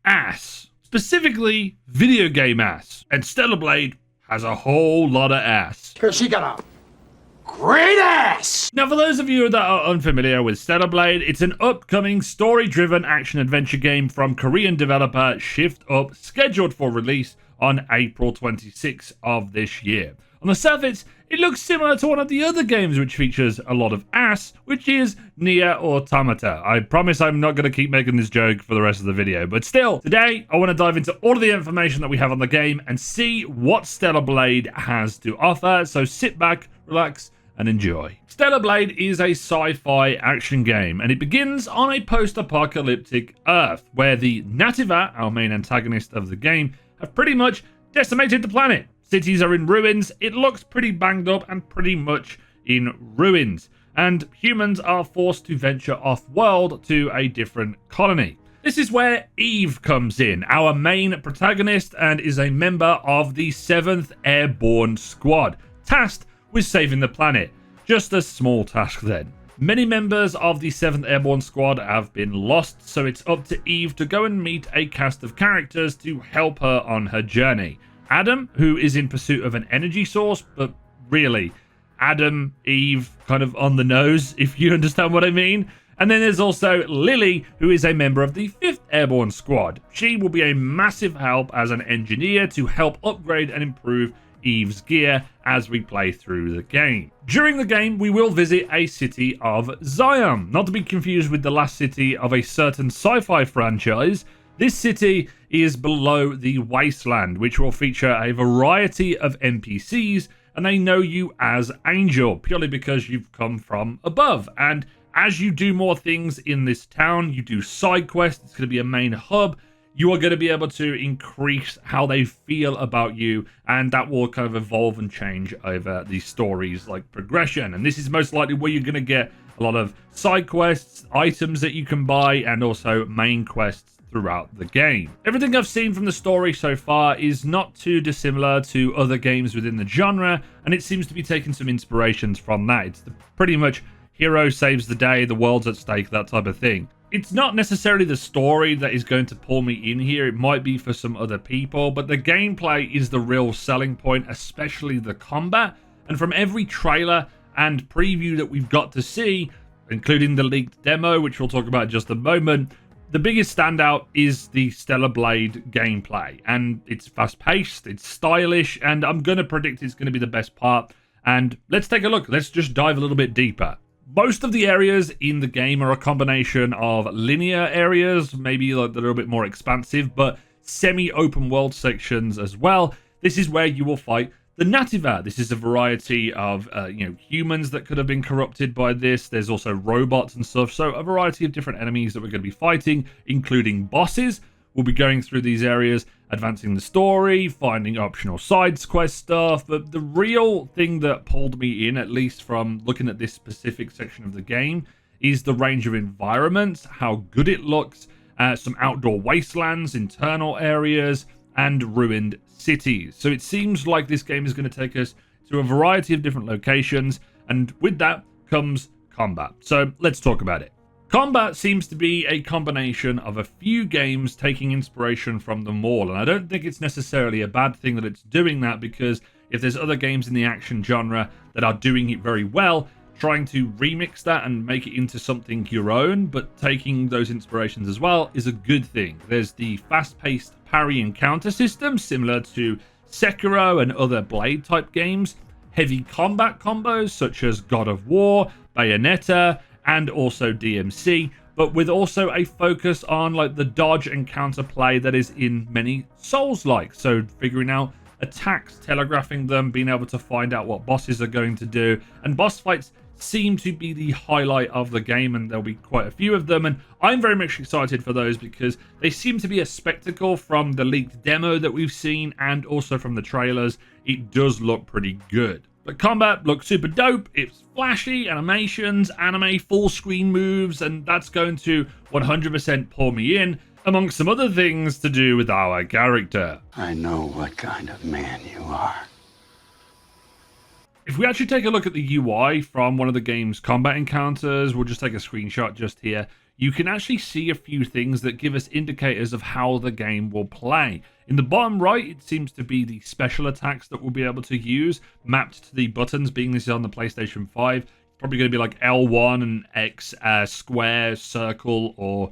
ass. Specifically, video game ass. And Stellar Blade has a whole lot of ass. Because she got a great ass! Now, for those of you that are unfamiliar with Stellar Blade, it's an upcoming story-driven action-adventure game from Korean developer Shift Up, scheduled for release on April 26th of this year. On the surface, it looks similar to one of the other games which features a lot of ass, which is Nier Automata. I promise I'm not going to keep making this joke for the rest of the video, but still, today I want to dive into all of the information that we have on the game and see what Stellar Blade has to offer, so sit back, relax, and enjoy. Stellar Blade is a sci-fi action game, and it begins on a post-apocalyptic Earth, where the Nativa, our main antagonist of the game, have pretty much decimated the planet. Cities are in ruins, it looks pretty banged up and pretty much in ruins, and humans are forced to venture off-world to a different colony. This is where Eve comes in, our main protagonist, and is a member of the 7th Airborne Squad, tasked with saving the planet. Just a small task then. Many members of the 7th Airborne Squad have been lost, so it's up to Eve to go and meet a cast of characters to help her on her journey. Adam, who is in pursuit of an energy source, but really, Adam, Eve, kind of on the nose, if you understand what I mean. And then there's also Lily, who is a member of the 5th Airborne Squad. She will be a massive help as an engineer to help upgrade and improve Eve's gear as we play through the game. During the game, we will visit a city of Zion, not to be confused with the last city of a certain sci-fi franchise. This city is below the wasteland, which will feature a variety of NPCs, and they know you as Angel, purely because you've come from above. And as you do more things in this town, you do side quests, it's going to be a main hub, you are going to be able to increase how they feel about you, and that will kind of evolve and change over the story's progression. And this is most likely where you're going to get a lot of side quests, items that you can buy, and also main quests throughout the game. Everything I've seen from the story so far is not too dissimilar to other games within the genre, and it seems to be taking some inspirations from that. It's pretty much hero saves the day, the world's at stake, that type of thing. It's not necessarily the story that is going to pull me in here. It might be for some other people, but the gameplay is the real selling point, especially the combat. And from every trailer and preview that we've got to see, including the leaked demo, which we'll talk about in just a moment, the biggest standout is the Stellar Blade gameplay, and it's fast-paced, it's stylish, and I'm going to predict it's going to be the best part. And let's take a look. Let's just dive a little bit deeper. Most of the areas in the game are a combination of linear areas, maybe a little bit more expansive, but semi-open world sections as well. This is where you will fight the Nativa. This is a variety of humans that could have been corrupted by this. There's also robots and stuff, so a variety of different enemies that we're going to be fighting, including bosses. We'll be going through these areas, advancing the story, finding optional side quest stuff, but the real thing that pulled me in, at least from looking at this specific section of the game, is the range of environments, how good it looks, some outdoor wastelands, internal areas, and ruined cities. So it seems like this game is going to take us to a variety of different locations, and with that comes combat. So let's talk about it. Combat seems to be a combination of a few games taking inspiration from them all, and I don't think it's necessarily a bad thing that it's doing that, because if there's other games in the action genre that are doing it very well, trying to remix that and make it into something your own, but taking those inspirations as well, is a good thing. There's the fast-paced parry and counter system, similar to Sekiro and other Blade-type games, heavy combat combos such as God of War, Bayonetta, and also DMC, but with also a focus on the dodge and counter play that is in many Souls-like. So figuring out attacks, telegraphing them, being able to find out what bosses are going to do, and boss fights seem to be the highlight of the game, and there'll be quite a few of them, and I'm very much excited for those because they seem to be a spectacle. From the leaked demo that we've seen and also from the trailers, it does look pretty good. But combat looks super dope. It's flashy, animations, anime full screen moves, and that's going to 100% pull me in, amongst some other things to do with our character. I know what kind of man you are. If we actually take a look at the UI from one of the game's combat encounters, we'll just take a screenshot just here. you can actually see a few things that give us indicators of how the game will play. In the bottom right, it seems to be the special attacks that we'll be able to use, mapped to the buttons, being this is on the PlayStation 5. It's probably going to be like L1 and X, square, circle, or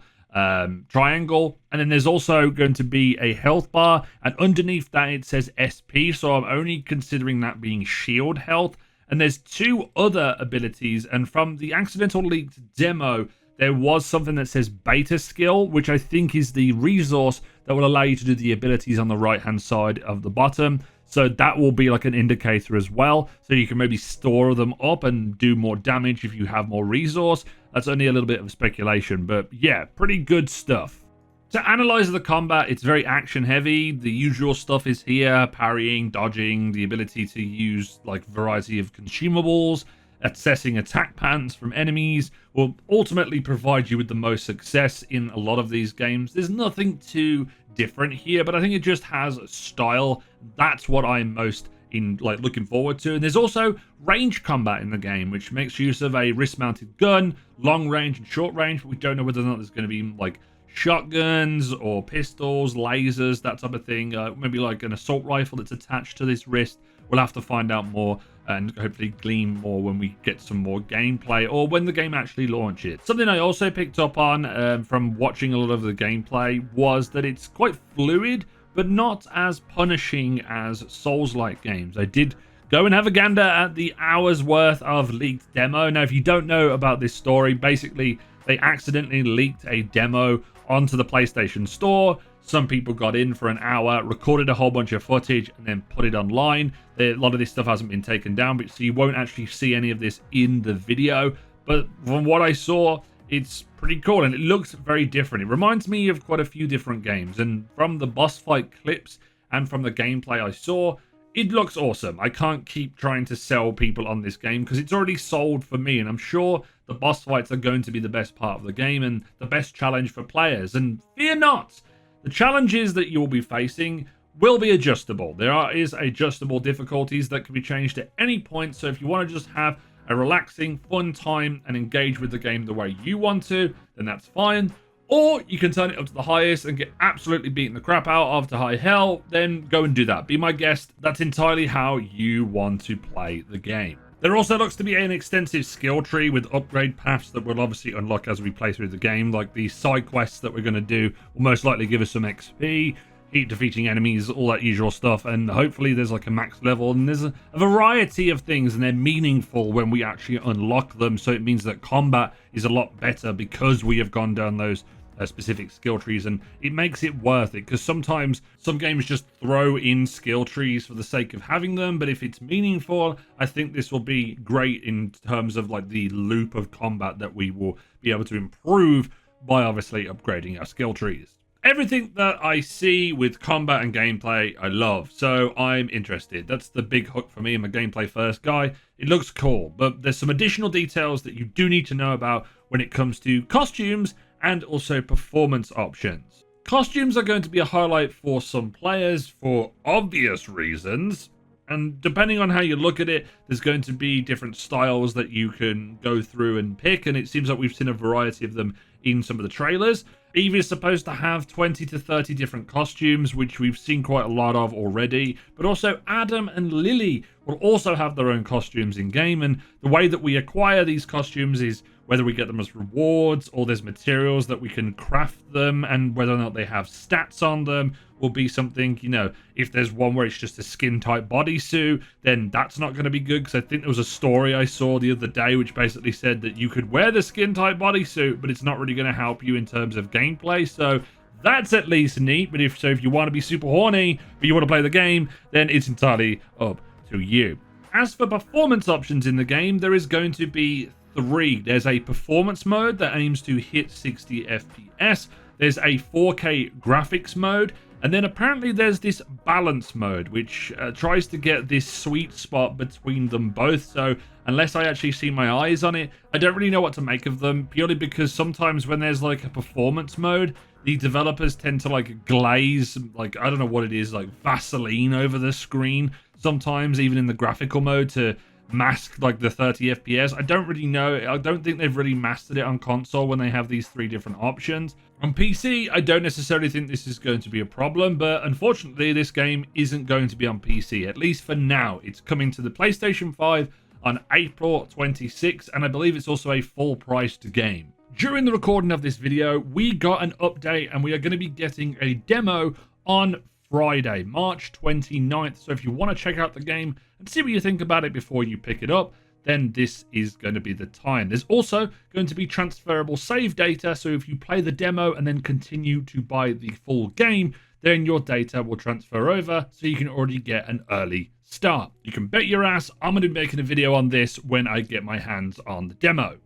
triangle. And then there's also going to be a health bar, and underneath that it says SP, so I'm only considering that being shield health. And there's two other abilities, and from the accidental leaked demo, there was something that says beta skill, which I think is the resource that will allow you to do the abilities on the right hand side of the bottom. So that will be like an indicator as well, so you can maybe store them up and do more damage if you have more resource. That's only a little bit of speculation, but yeah, pretty good stuff. To analyze the combat, it's very action heavy. The usual stuff is here: parrying, dodging, the ability to use like variety of consumables, assessing attack patterns from enemies will ultimately provide you with the most success in a lot of these games. There's nothing too different here, but I think it just has style. That's what I'm most looking forward to. And there's also range combat in the game, which makes use of a wrist-mounted gun, long range and short range, but we don't know whether or not there's going to be like shotguns or pistols, lasers, that type of thing. Maybe like an assault rifle that's attached to this wrist. We'll have to find out more and hopefully glean more when we get some more gameplay or when the game actually launches. Something I also picked up on from watching a lot of the gameplay was that it's quite fluid, but not as punishing as Souls-like games. I did go and have a gander at the hour's worth of leaked demo. Now, if you don't know about this story, basically they accidentally leaked a demo onto the PlayStation Store. Some people got in for an hour, recorded a whole bunch of footage, and then put it online. A lot of this stuff hasn't been taken down, but so you won't actually see any of this in the video. But from what I saw, it's pretty cool, and it looks very different. It reminds me of quite a few different games, and from the boss fight clips and from the gameplay I saw, it looks awesome. I can't keep trying to sell people on this game because it's already sold for me, and I'm sure the boss fights are going to be the best part of the game and the best challenge for players. And fear not, the challenges that you will be facing will be adjustable. There is adjustable difficulties that can be changed at any point, so if you want to just have a relaxing, fun time and engage with the game the way you want to, then that's fine. Or you can turn it up to the highest and get absolutely beaten the crap out of to high hell, then go and do that. Be my guest. That's entirely how you want to play the game. There also looks to be an extensive skill tree with upgrade paths that we'll obviously unlock as we play through the game. Like the side quests that we're going to do will most likely give us some XP, keep defeating enemies, all that usual stuff, and hopefully there's like a max level, and there's a variety of things, and they're meaningful when we actually unlock them, so it means that combat is a lot better because we have gone down those specific skill trees, and it makes it worth it, because sometimes some games just throw in skill trees for the sake of having them, but if it's meaningful, I think this will be great in terms of like the loop of combat that we will be able to improve by obviously upgrading our skill trees. Everything that I see with combat and gameplay, I love, so I'm interested. That's the big hook for me. I'm a gameplay first guy. It looks cool, but there's some additional details that you do need to know about when it comes to costumes and also performance options. Costumes are going to be a highlight for some players for obvious reasons, and depending on how you look at it, there's going to be different styles that you can go through and pick, and it seems like we've seen a variety of them in some of the trailers. Eve is supposed to have 20 to 30 different costumes, which we've seen quite a lot of already, but also Adam and Lily will also have their own costumes in game, and the way that we acquire these costumes is whether we get them as rewards or there's materials that we can craft them, and whether or not they have stats on them will be something, you know, if there's one where it's just a skin type bodysuit, then that's not going to be good, because I think there was a story I saw the other day which basically said that you could wear the skin type bodysuit, but it's not really going to help you in terms of gameplay, so that's at least neat. But if you want to be super horny but you want to play the game, then it's entirely up to you. As for performance options in the game, there is going to be 3. There's a performance mode that aims to hit 60 FPS. There's a 4K graphics mode, and then apparently there's this balance mode, which tries to get this sweet spot between them both. So unless I actually see my eyes on it, I don't really know what to make of them, purely because sometimes when there's like a performance mode, the developers tend to like glaze, like, I don't know what it is, like Vaseline over the screen sometimes, even in the graphical mode, to mask like the 30 FPS. I don't really know. I don't think they've really mastered it on console when they have these 3 different options. On PC, I don't necessarily think this is going to be a problem, but unfortunately this game isn't going to be on PC, at least for now. It's coming to the PlayStation 5 on April 26, and I believe it's also a full-priced game. During the recording of this video, we got an update, and we are going to be getting a demo on Friday, March 29th. So if you want to check out the game and see what you think about it before you pick it up, then this is going to be the time. There's also going to be transferable save data, so if you play the demo and then continue to buy the full game, then your data will transfer over, so you can already get an early start. You can bet your ass I'm going to be making a video on this when I get my hands on the demo.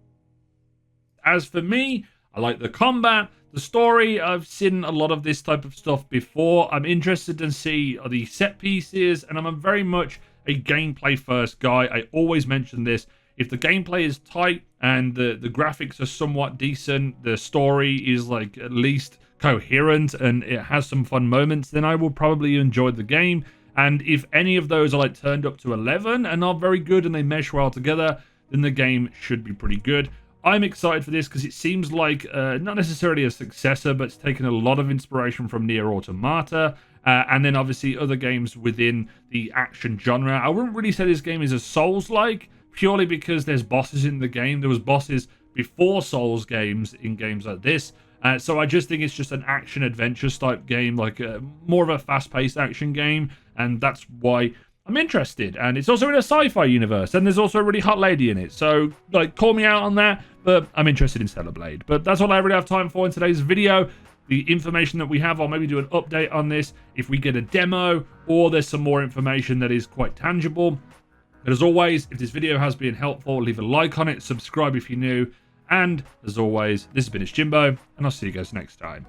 As for me, I like the combat, the story. I've seen a lot of this type of stuff before. I'm interested to see the set pieces, and I'm very much a gameplay first guy. I always mention this. If the gameplay is tight and the graphics are somewhat decent, the story is like at least coherent and it has some fun moments, then I will probably enjoy the game. And if any of those are like turned up to 11 and are very good and they mesh well together, then the game should be pretty good. I'm excited for this because it seems like not necessarily a successor, but it's taken a lot of inspiration from Nier Automata, and then obviously other games within the action genre. I wouldn't really say this game is a Souls-like, purely because there's bosses in the game. There was bosses before Souls games in games like this. So I just think it's just an action-adventure type game, like more of a fast-paced action game, and that's why I'm interested. And it's also in a sci-fi universe, and there's also a really hot lady in it. So, like, call me out on that, but I'm interested in Stellar Blade. But that's all I really have time for in today's video. The information that we have, I'll maybe do an update on this if we get a demo, or there's some more information that is quite tangible. But as always, if this video has been helpful, leave a like on it, subscribe if you're new, and as always, this has been Jimbo, and I'll see you guys next time.